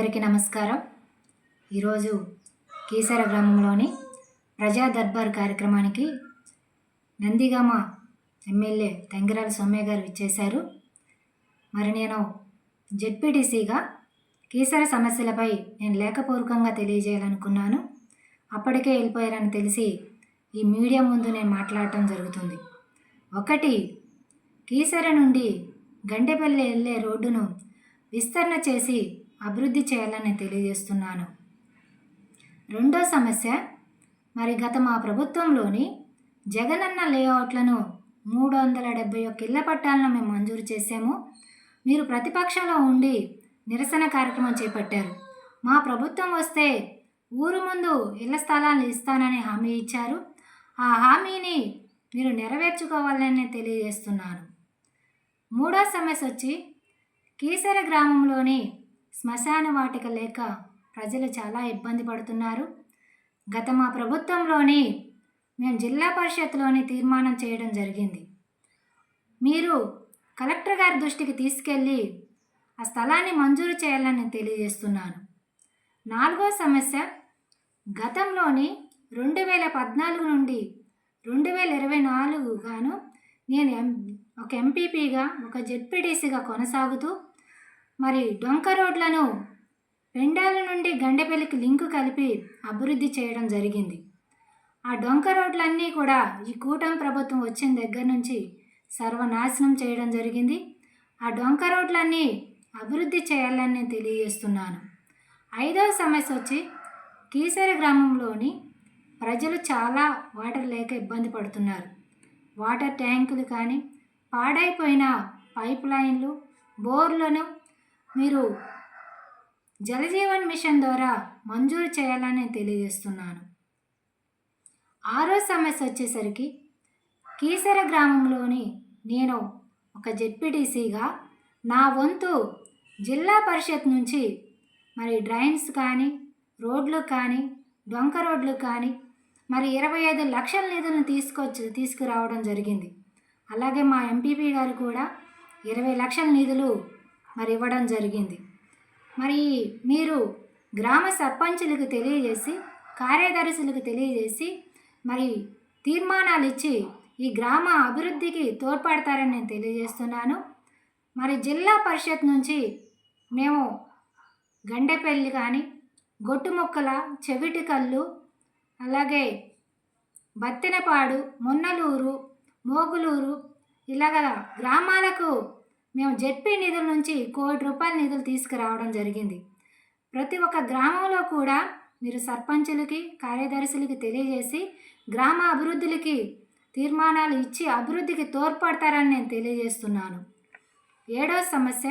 అందరికీ నమస్కారం. ఈరోజు కీసర గ్రామంలోని ప్రజా దర్బార్ కార్యక్రమానికి నందిగామ ఎమ్మెల్యే తంగిరాల సౌమ్య గారు ఇచ్చేశారు. మరి నేను జెడ్పీటీసీగా కీసర సమస్యలపై నేను లేఖపూర్వకంగా తెలియజేయాలనుకున్నాను. అప్పటికే వెళ్ళిపోయారని తెలిసి ఈ మీడియా ముందు నేను మాట్లాడటం జరుగుతుంది. ఒకటి, కీసర నుండి గండేపల్లి వెళ్ళే రోడ్డును విస్తరణ చేసి అభివృద్ధి చేయాలని తెలియజేస్తున్నాను. రెండో సమస్య, మరి గత మా ప్రభుత్వంలోని జగనన్న లేఅవుట్లను 371 ఇళ్ల పట్టాలను మేము మంజూరు చేసాము. మీరు ప్రతిపక్షంలో ఉండి నిరసన కార్యక్రమం చేపట్టారు. మా ప్రభుత్వం వస్తే ఊరు ముందు ఇళ్ల స్థలాలు ఇస్తానని హామీ ఇచ్చారు. ఆ హామీని మీరు నెరవేర్చుకోవాలని తెలియజేస్తున్నాను. మూడో సమస్య వచ్చి, కీసర గ్రామంలోని శ్మశాన వాటిక లేక ప్రజలు చాలా ఇబ్బంది పడుతున్నారు. గత మా ప్రభుత్వంలోని మేము జిల్లా పరిషత్లోని తీర్మానం చేయడం జరిగింది. మీరు కలెక్టర్ గారి దృష్టికి తీసుకెళ్ళి ఆ స్థలాన్ని మంజూరు చేయాలని తెలియజేస్తున్నాను. నాలుగో సమస్య, గతంలోని 2014 నుండి 2024 గాను నేను ఒక ఎంపీపీగా ఒక జెడ్పీటీసీగా కొనసాగుతూ మరి డొంక రోడ్లను పెండాల నుండి గండేపల్లికి లింకు కలిపి అభివృద్ధి చేయడం జరిగింది. ఆ డొంక రోడ్లన్నీ కూడా ఈ కూటమి ప్రభుత్వం వచ్చిన దగ్గర నుంచి సర్వనాశనం చేయడం జరిగింది. ఆ డొంక రోడ్లన్నీ అభివృద్ధి చేయాలని నేను తెలియజేస్తున్నాను. ఐదవ సమస్య వచ్చి, కీసర గ్రామంలోని ప్రజలు చాలా వాటర్ లేక ఇబ్బంది పడుతున్నారు. వాటర్ ట్యాంకులు కానీ, పాడైపోయిన పైప్ లైన్లు, బోర్లను మీరు జలజీవన్ మిషన్ ద్వారా మంజూరు చేయాలని తెలియజేస్తున్నాను. ఆరో సమస్య వచ్చేసరికి, కీసర గ్రామంలోని నేను ఒక జెడ్పీటీసీగా నా వంతు జిల్లా పరిషత్ నుంచి మరి డ్రైన్స్ కానీ, రోడ్లు కానీ, డొంక రోడ్లు కానీ మరి 25 లక్షల నిధులను తీసుకురావడం జరిగింది. అలాగే మా ఎంపీపీ గారు కూడా 20 లక్షల నిధులు మరి ఇవ్వడం జరిగింది. మరి మీరు గ్రామ సర్పంచులకు తెలియజేసి, కార్యదర్శులకు తెలియజేసి మరి తీర్మానాలు ఇచ్చి ఈ గ్రామ అభివృద్ధికి తోడ్పడతారని నేను తెలియజేస్తున్నాను. మరి జిల్లా పరిషత్ నుంచి మేము గండేపల్లి కానీ, గొట్టుముక్కల, చెవిటికల్లు, అలాగే బత్తెనపాడు, మొన్నలూరు, మోగులూరు ఇలాగ గ్రామాలకు మేము జెడ్పీ నిధుల నుంచి ₹1 కోటి నిధులు తీసుకురావడం జరిగింది. ప్రతి ఒక్క గ్రామంలో కూడా మీరు సర్పంచులకి, కార్యదర్శులకి తెలియజేసి గ్రామ అభివృద్ధికి తీర్మానాలు ఇచ్చి అభివృద్ధికి తోడ్పడతారని నేను తెలియజేస్తున్నాను. ఏడో సమస్య,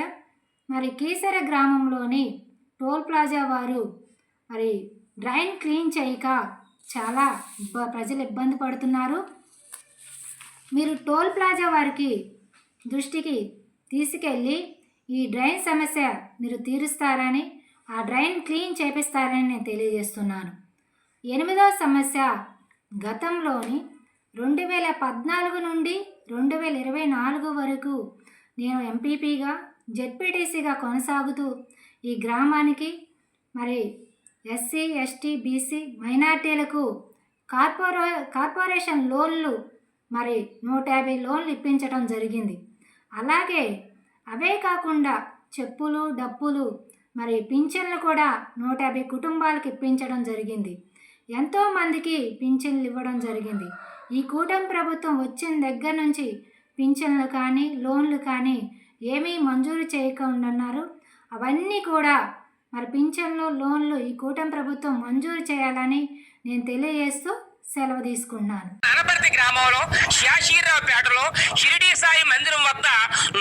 మరి కీసర గ్రామంలోని టోల్ ప్లాజా వారు మరి డ్రైన్ క్లీన్ చేయక చాలా ప్రజలు ఇబ్బంది పడుతున్నారు. మీరు టోల్ ప్లాజా వారికి దృష్టికి తీసుకెళ్ళి ఈ డ్రైన్ సమస్య మీరు తీరుస్తారని, ఆ డ్రైన్ క్లీన్ చేపిస్తారని నేను తెలియజేస్తున్నాను. ఎనిమిదవ సమస్య, గతంలోని 2014 నుండి 2024 వరకు నేను ఎంపీపీగా జెడ్పీటీసీగా కొనసాగుతూ ఈ గ్రామానికి మరి ఎస్సీ, ఎస్టీ, బీసీ, మైనార్టీలకు కార్పొరేషన్ లోన్లు మరి 150 లోన్లు ఇప్పించడం జరిగింది. అలాగే అవే కాకుండా చెప్పులు, డప్పులు మరి పింఛన్లు కూడా 150 కుటుంబాలకు ఇప్పించడం జరిగింది. ఎంతోమందికి పింఛన్లు ఇవ్వడం జరిగింది. ఈ కూటమి ప్రభుత్వం వచ్చిన దగ్గర నుంచి పింఛన్లు కానీ, లోన్లు కానీ ఏమీ మంజూరు చేయకుండా అవన్నీ కూడా మరి పింఛన్లు, లోన్లు ఈ కూటమి ప్రభుత్వం మంజూరు చేయాలని నేను తెలియజేస్తూ సెలవు తీసుకున్నాను. అనపర్తి గ్రామంలో శాషీరావుపేటలో షిరిడి సాయి మందిరం వద్ద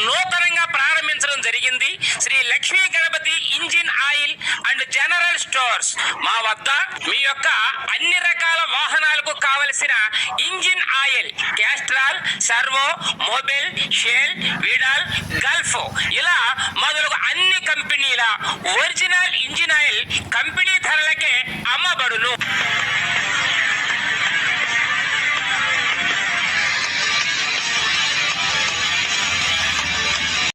నూతనంగా ప్రారంభించడం జరిగింది Shri Lakshmi Ganapathi engine oil and general stores. మా వద్ద మీ యొక్క అన్ని రకాల వాహనాలకు కావలసిన engine oil, Castrol, Servo, Mobil, Shell, Veedol, Gulf ఇలా మొదలగు అన్ని కంపెనీల ఒరిజినల్ ఇంజిన్ ఆయిల్ కంపెనీ ధరలకే అమ్మబడును.